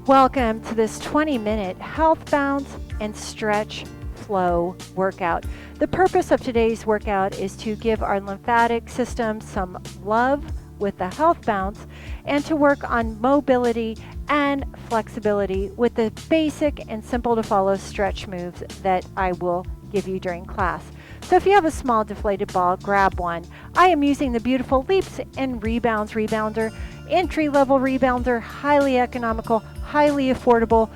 Welcome to this 20-minute health bounce and stretch flow workout. The purpose of today's workout is to give our lymphatic system some love with the health bounce and to work on mobility and flexibility with the basic and simple to follow stretch moves that I will give you during class. So if you have a small deflated ball, grab one. I am using the beautiful Leaps and Rebounds rebounder, entry-level rebounder, highly economical, highly affordable,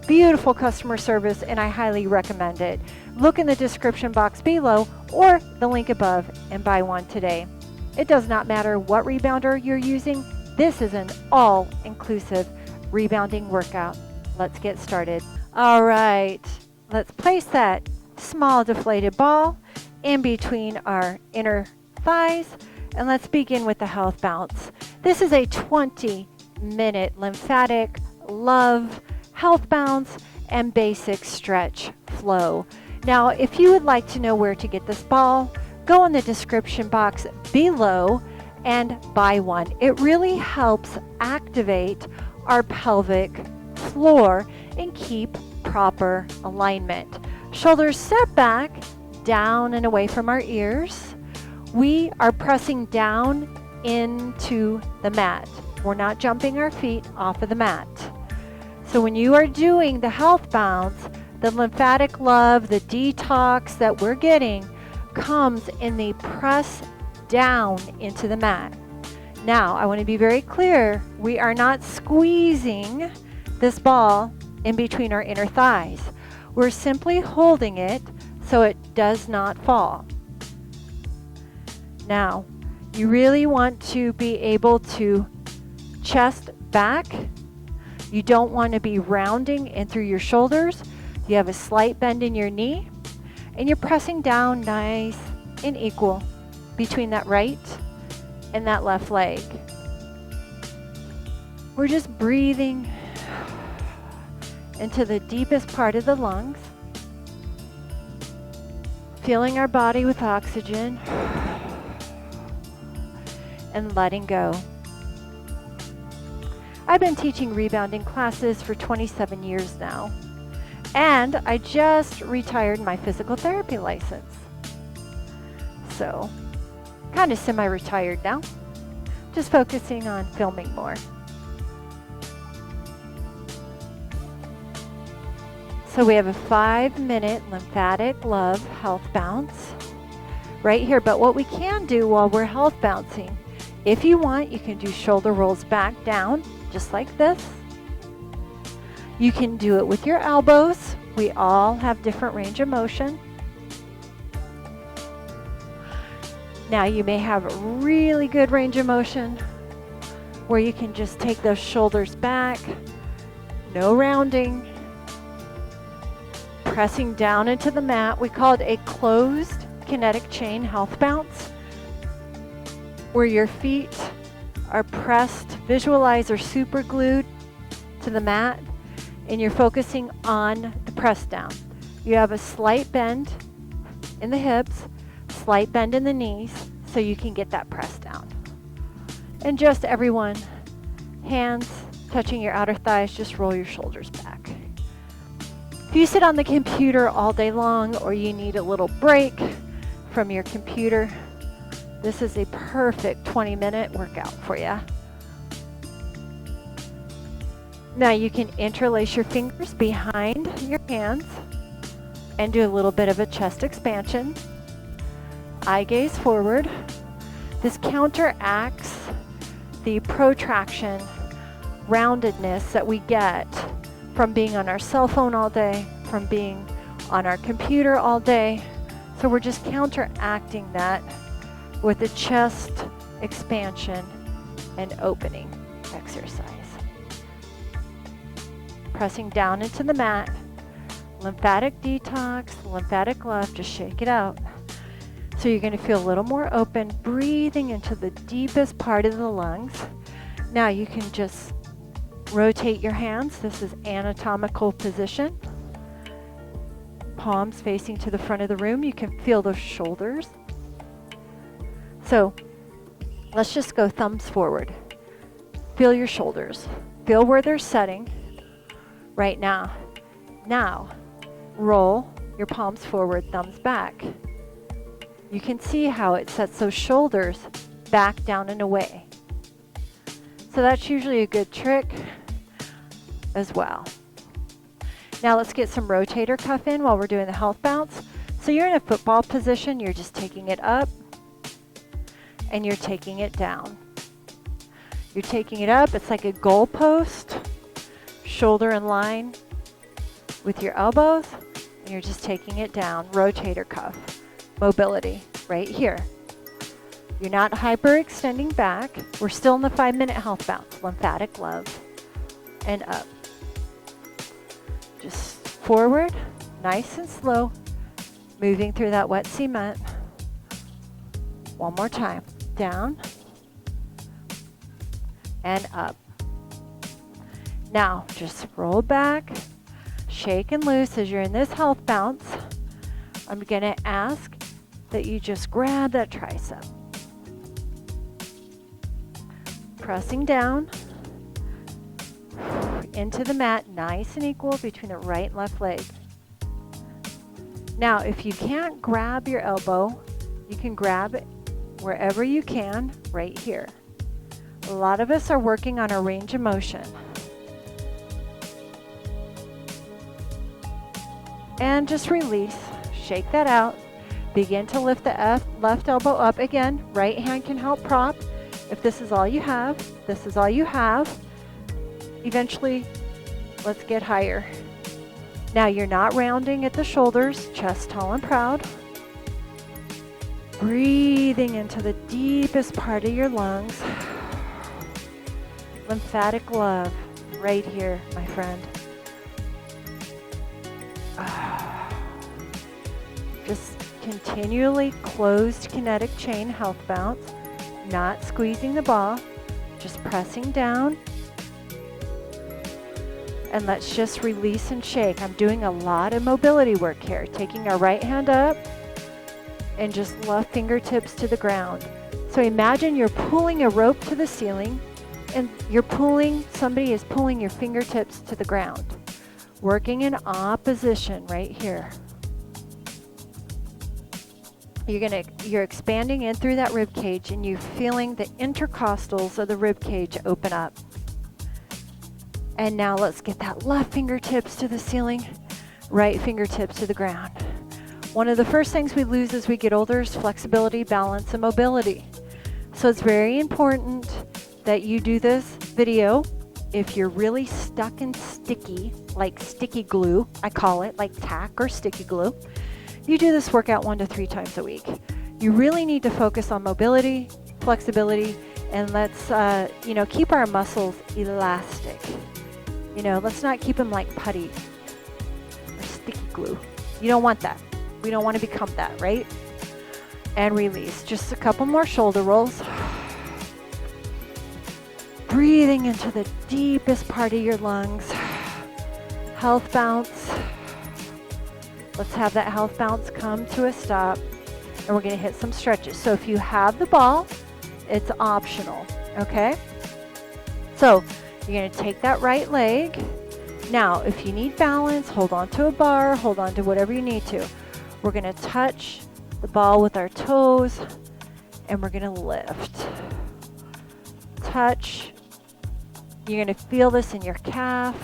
beautiful customer service, and I highly recommend it. Look in the description box below or the link above and buy one today. It does not matter what rebounder you're using. This is an all-inclusive rebounding workout. Let's get started. All right, let's place that small deflated ball in between our inner thighs, and let's begin with the health bounce. This is a 20-minute lymphatic love health bounce and basic stretch flow. Now, if you would like to know where to get this ball, go in the description box below and buy one. It really helps activate our pelvic floor and keep proper alignment. Shoulders set back, down and away from our ears. We are pressing down into the mat. We're not jumping our feet off of the mat. So when you are doing the health bounce, the lymphatic love, the detox that we're getting comes in the press down into the mat. Now, I want to be very clear. We are not squeezing this ball in between our inner thighs. We're simply holding it so it does not fall. Now, you really want to be able to chest back. You don't want to be rounding in through your shoulders. You have a slight bend in your knee, and you're pressing down nice and equal between that right and that left leg. We're just breathing into the deepest part of the lungs, filling our body with oxygen, and letting go. I've been teaching rebounding classes for 27 years now, and I just retired my physical therapy license. So, kind of semi-retired now, just focusing on filming more. So we have a 5-minute lymphatic love health bounce right here. But what we can do while we're health bouncing, if you want, you can do shoulder rolls back down, just like this. You can do it with your elbows. We all have different range of motion. Now you may have a really good range of motion where you can just take those shoulders back, no rounding, pressing down into the mat. We call it a closed kinetic chain health bounce, where your feet are pressed, visualize, or super glued to the mat, and you're focusing on the press down. You have a slight bend in the hips, slight bend in the knees, so you can get that press down. And just everyone, hands touching your outer thighs, just roll your shoulders back. If you sit on the computer all day long or you need a little break from your computer, this is a perfect 20-minute workout for you. Now you can interlace your fingers behind your hands and do a little bit of a chest expansion. Eye gaze forward. This counteracts the protraction, roundedness that we get from being on our cell phone all day, from being on our computer all day. So we're just counteracting that with a chest expansion and opening exercise. Pressing down into the mat, lymphatic detox, lymphatic love, just shake it out. So you're going to feel a little more open, breathing into the deepest part of the lungs. Now you can just rotate your hands. This is anatomical position. Palms facing to the front of the room. You can feel those shoulders. So let's just go thumbs forward. Feel your shoulders. Feel where they're setting. right now. Now, roll your palms forward, thumbs back. You can see how it sets those shoulders back, down, and away. So that's usually a good trick as well. Now let's get some rotator cuff in while we're doing the health bounce. So you're in a football position, you're just taking it up and you're taking it down. You're taking it up, it's like a goal post, shoulder in line with your elbows, and you're just taking it down, rotator cuff, mobility, right here. You're not hyperextending back. We're still in the 5-minute health bounce, lymphatic love, and up. Just forward, nice and slow, moving through that wet cement. One more time, down and up. Now, just roll back, shake and loose as you're in this health bounce. I'm going to ask that you just grab that tricep. Pressing down into the mat, nice and equal between the right and left leg. Now, if you can't grab your elbow, you can grab it wherever you can, right here. A lot of us are working on our range of motion. And just release, shake that out. Begin to lift the left elbow up again. Right hand can help prop. If this is all you have, this is all you have. Eventually, let's get higher. Now you're not rounding at the shoulders, chest tall and proud. Breathing into the deepest part of your lungs. Lymphatic love right here, my friend. Just continually closed kinetic chain health bounce, not squeezing the ball, just pressing down. And let's just release and shake. I'm doing a lot of mobility work here, taking our right hand up and just left fingertips to the ground. So imagine you're pulling a rope to the ceiling and somebody is pulling your fingertips to the ground. Working in opposition right here. You're expanding in through that rib cage and you're feeling the intercostals of the rib cage open up. And now let's get that left fingertips to the ceiling, right fingertips to the ground. One of the first things we lose as we get older is flexibility, balance, and mobility. So it's very important that you do this video. If you're really stuck and sticky, like sticky glue, I call it, like tack or sticky glue, you do this workout 1 to 3 times a week. You really need to focus on mobility, flexibility, and let's keep our muscles elastic. Let's not keep them like putty or sticky glue. You don't want that. We don't want to become that, right? And release. Just a couple more shoulder rolls. Breathing into the deepest part of your lungs. Health bounce. Let's have that health bounce come to a stop. And we're going to hit some stretches. So if you have the ball, it's optional, okay? So you're going to take that right leg. Now, if you need balance, hold on to a bar, hold on to whatever you need to. We're going to touch the ball with our toes, and we're going to lift. Touch. You're going to feel this in your calf,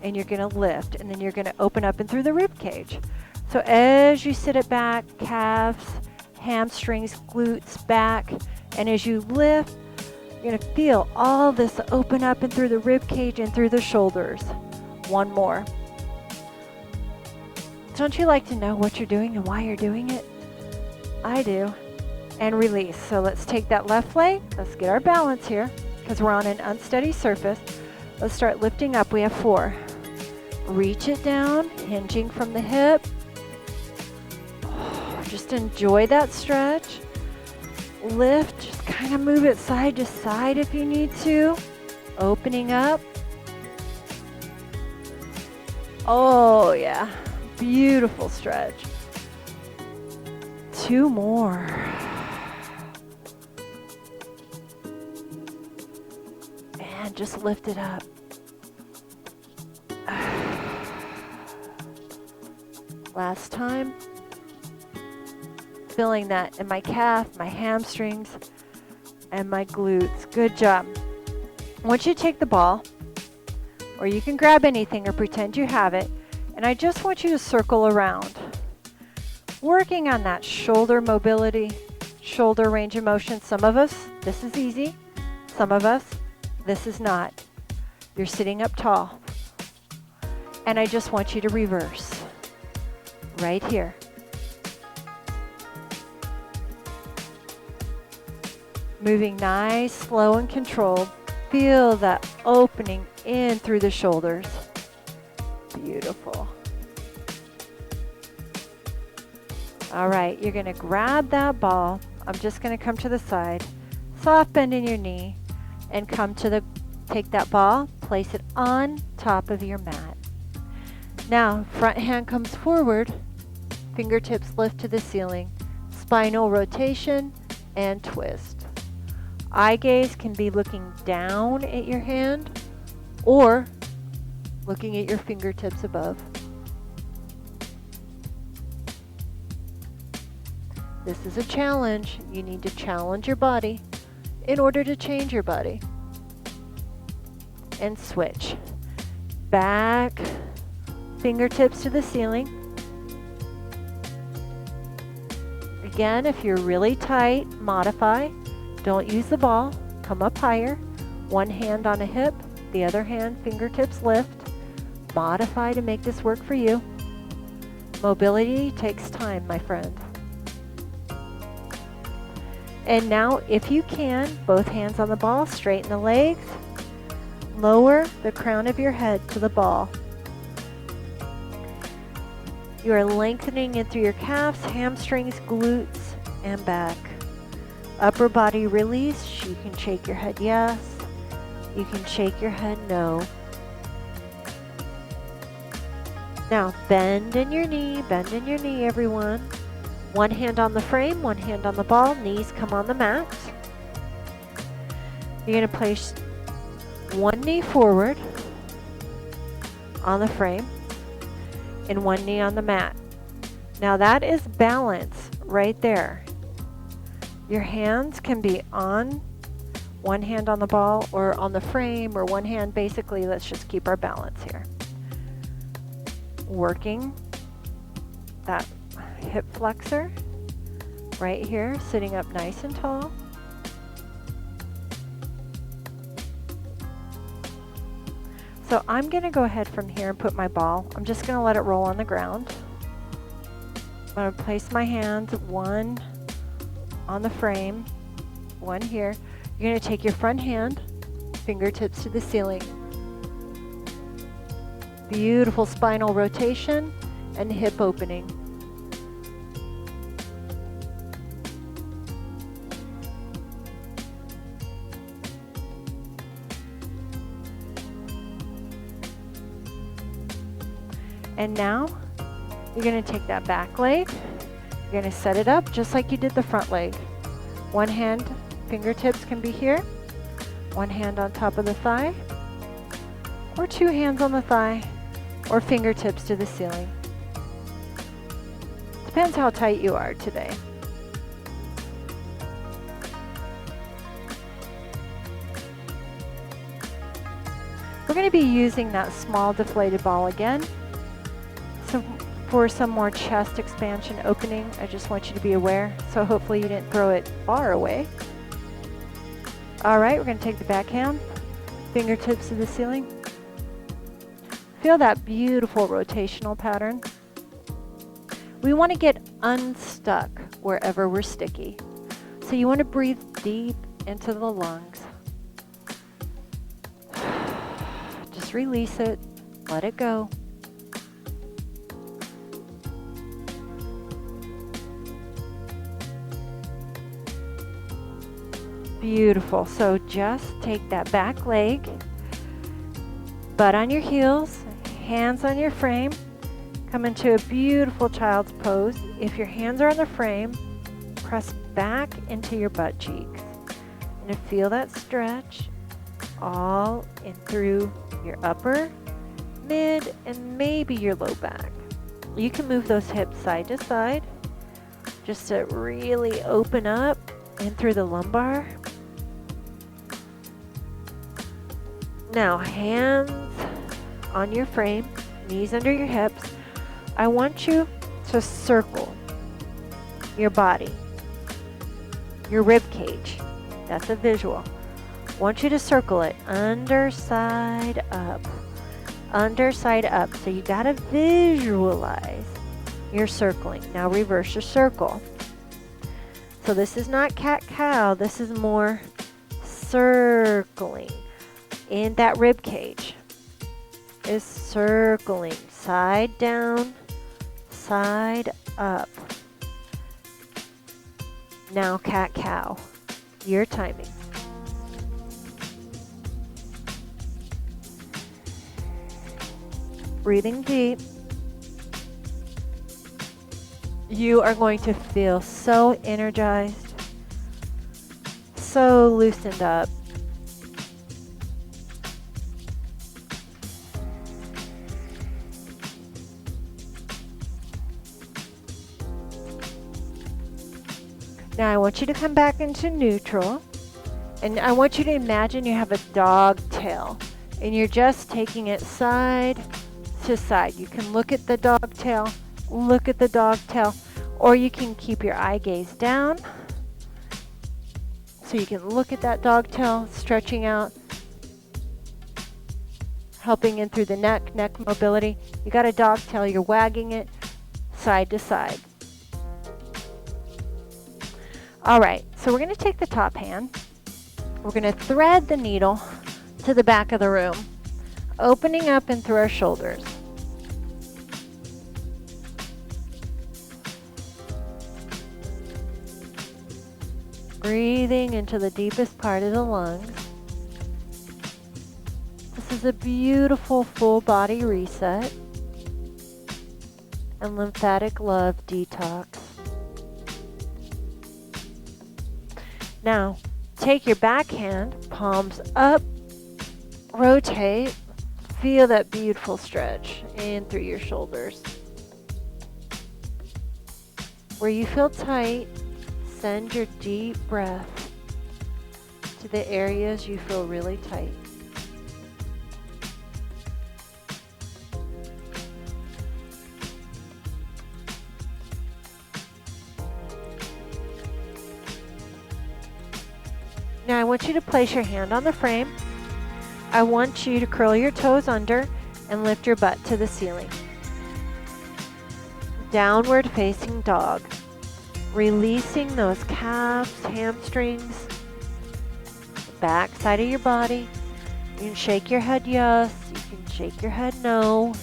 and you're going to lift, and then you're going to open up and through the rib cage. So as you sit it back, calves, hamstrings, glutes, back, and as you lift, you're going to feel all this open up and through the rib cage and through the shoulders. One more. Don't you like to know what you're doing and why you're doing it? I do. And release. So let's take that left leg. Let's get our balance here because we're on an unsteady surface. Let's start lifting up. We have 4. Reach it down, hinging from the hip. Just enjoy that stretch. Lift, just kind of move it side to side if you need to. Opening up. Oh yeah, beautiful stretch. 2 more. And just lift it up. Last time. Feeling that in my calf, my hamstrings, and my glutes. Good job. I want you to take the ball, or you can grab anything or pretend you have it, and I just want you to circle around. Working on that shoulder mobility, shoulder range of motion. Some of us, this is easy. Some of us, this is not. You're sitting up tall. And I just want you to reverse. Right here. Moving nice, slow, and controlled. Feel that opening in through the shoulders. Beautiful. All right, you're going to grab that ball. I'm just going to come to the side. Soft bend in your knee and take that ball, place it on top of your mat. Now, front hand comes forward, fingertips lift to the ceiling, spinal rotation and twist. Eye gaze can be looking down at your hand or looking at your fingertips above. This is a challenge. You need to challenge your body in order to change your body. And switch. Back, fingertips to the ceiling. Again, if you're really tight, modify. Don't use the ball. Come up higher. One hand on a hip, the other hand, fingertips lift. Modify to make this work for you. Mobility takes time, my friend. And now, if you can, both hands on the ball, straighten the legs. Lower the crown of your head to the ball. You are lengthening in through your calves, hamstrings, glutes, and back. Upper body release. You can shake your head yes. You can shake your head no. Now, bend in your knee, everyone. One hand on the frame, one hand on the ball, knees come on the mat. You're going to place one knee forward on the frame and one knee on the mat. Now that is balance right there. Your hands can be on one hand on the ball or on the frame or one hand. Basically, let's just keep our balance here. Working that hip flexor right here, sitting up nice and tall. So I'm going to go ahead from here and put my ball. I'm just going to let it roll on the ground. I'm going to place my hands, one on the frame, one here. You're going to take your front hand, fingertips to the ceiling. Beautiful spinal rotation and hip opening. And now you're going to take that back leg, you're going to set it up just like you did the front leg. One hand, fingertips can be here, one hand on top of the thigh, or two hands on the thigh, or fingertips to the ceiling. Depends how tight you are today. We're going to be using that small deflated ball again. So for some more chest expansion opening, I just want you to be aware. So hopefully you didn't throw it far away. All right, we're going to take the back hand, fingertips to the ceiling. Feel that beautiful rotational pattern. We want to get unstuck wherever we're sticky. So you want to breathe deep into the lungs. Just release it, let it go. Beautiful. So just take that back leg, butt on your heels, hands on your frame, come into a beautiful child's pose. If your hands are on the frame, press back into your butt cheeks and feel that stretch all in through your upper, mid, and maybe your low back. You can move those hips side to side just to really open up in through the lumbar. Now, hands on your frame, knees under your hips. I want you to circle your body, your rib cage. That's a visual. I want you to circle it underside up, underside up. So you got to visualize your circling. Now reverse your circle. So this is not cat-cow. This is more circling. In that rib cage is circling side down, side up. Now cat-cow, your timing. Breathing deep. You are going to feel so energized, so loosened up. Now I want you to come back into neutral, and I want you to imagine you have a dog tail, and you're just taking it side to side. You can look at the dog tail, look at the dog tail, or you can keep your eye gaze down, so you can look at that dog tail, stretching out, helping in through the neck mobility. You got a dog tail, you're wagging it side to side. All right, so we're going to take the top hand. We're going to thread the needle to the back of the room, opening up and through our shoulders. Breathing into the deepest part of the lungs. This is a beautiful full body reset and lymphatic love detox. Now, take your back hand, palms up, rotate, feel that beautiful stretch in through your shoulders. Where you feel tight, send your deep breath to the areas you feel really tight. Now I want you to place your hand on the frame. I want you to curl your toes under and lift your butt to the ceiling. Downward facing dog. Releasing those calves, hamstrings, back side of your body. You can shake your head yes, you can shake your head no.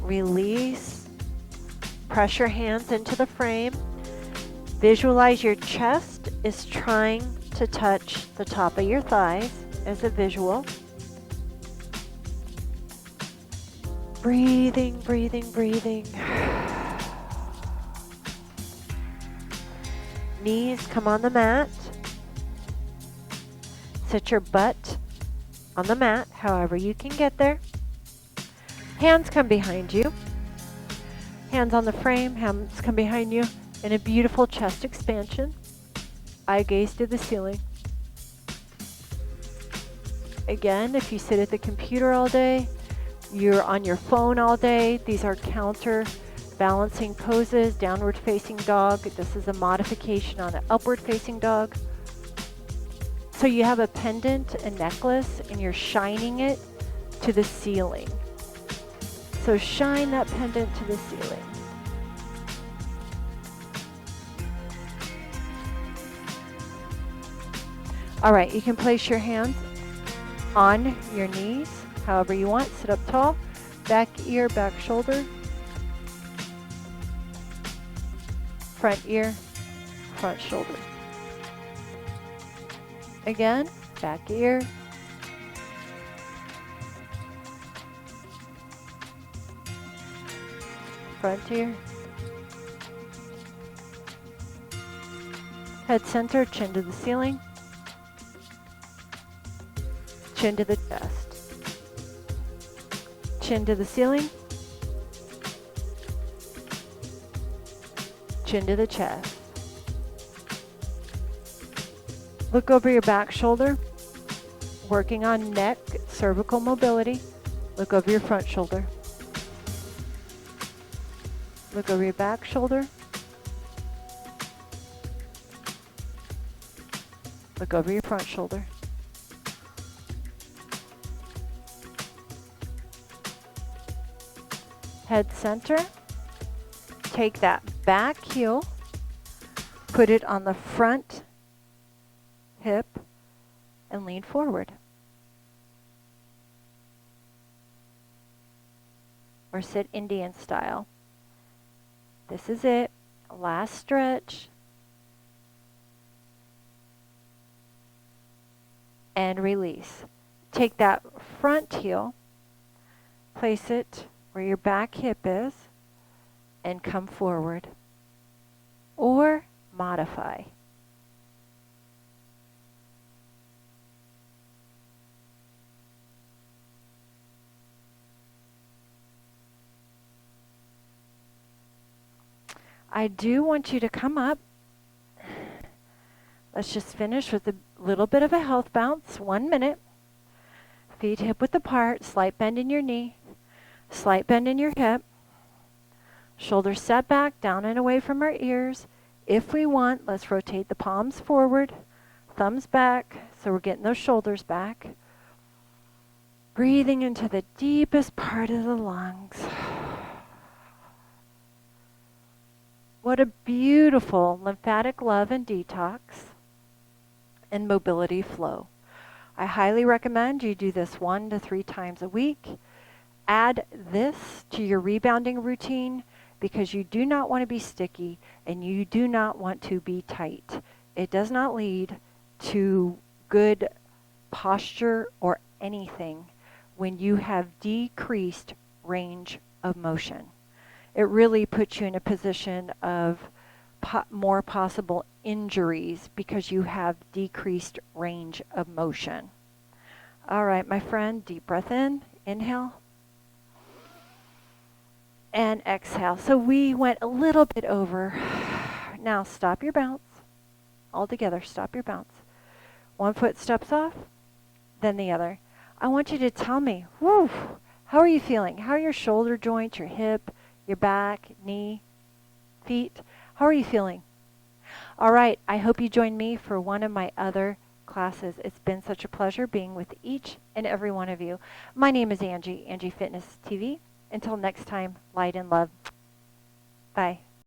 Release. Press your hands into the frame. Visualize your chest is trying to touch the top of your thighs as a visual. Breathing, breathing, breathing. Knees come on the mat. Sit your butt on the mat, however you can get there. Hands come behind you. Hands on the frame, hands come behind you in a beautiful chest expansion. Eye gaze to the ceiling. Again, if you sit at the computer all day, you're on your phone all day, these are counter balancing poses. Downward facing dog. This is a modification on an upward facing dog. So you have a pendant, a necklace, and you're shining it to the ceiling. So shine that pendant to the ceiling. All right, you can place your hands on your knees, however you want. Sit up tall, back ear, back shoulder, front ear, front shoulder. Again, back ear, front ear, head center, chin to the ceiling, chin to the chest, chin to the ceiling, Chin to the chest. Look over your back shoulder, working on neck, cervical mobility. Look over your front shoulder. Look over your back shoulder. Look over your front shoulder. Head center. Take that back heel, put it on the front hip, and lean forward. Or sit Indian style. This is it. Last stretch. And release. Take that front heel, place it where your back hip is, and come forward. Or modify. I do want you to come up. Let's just finish with a little bit of a health bounce. 1 minute. Feet hip width apart. Slight bend in your knee. Slight bend in your hip. Shoulders set back, down and away from our ears. If we want, let's rotate the palms forward. Thumbs back, so we're getting those shoulders back. Breathing into the deepest part of the lungs. What a beautiful lymphatic love and detox and mobility flow. I highly recommend you do this 1 to 3 times a week. Add this to your rebounding routine because you do not want to be sticky and you do not want to be tight. It does not lead to good posture or anything when you have decreased range of motion. It really puts you in a position of more possible injuries because you have decreased range of motion. All right, my friend, deep breath in, inhale, and exhale. So we went a little bit over. Now stop your bounce. All together, stop your bounce. One foot steps off, then the other. I want you to tell me, whew, how are you feeling? How are your shoulder joints, your hip, your back, knee, feet? How are you feeling? All right, I hope you join me for one of my other classes. It's been such a pleasure being with each and every one of you. My name is Angie, Angie Fitness TV. Until next time, light and love. Bye.